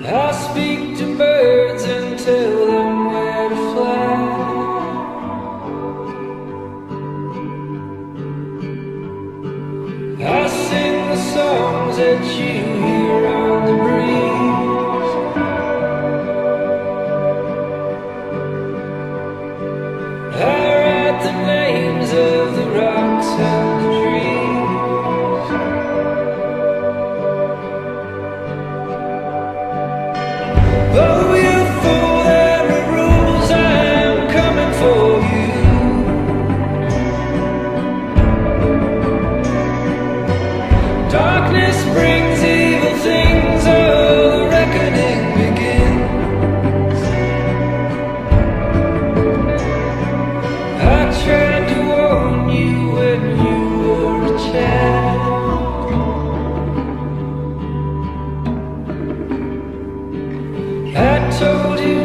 I speak to birds and tell them where to fly. I sing the songs that you hear on the breeze. I write the names of the rocks and the trees. Though you fool, there are rules, I am coming for you. Darkness brings evil things, oh, the reckoning begins. I tried to warn you when you were a child. I told you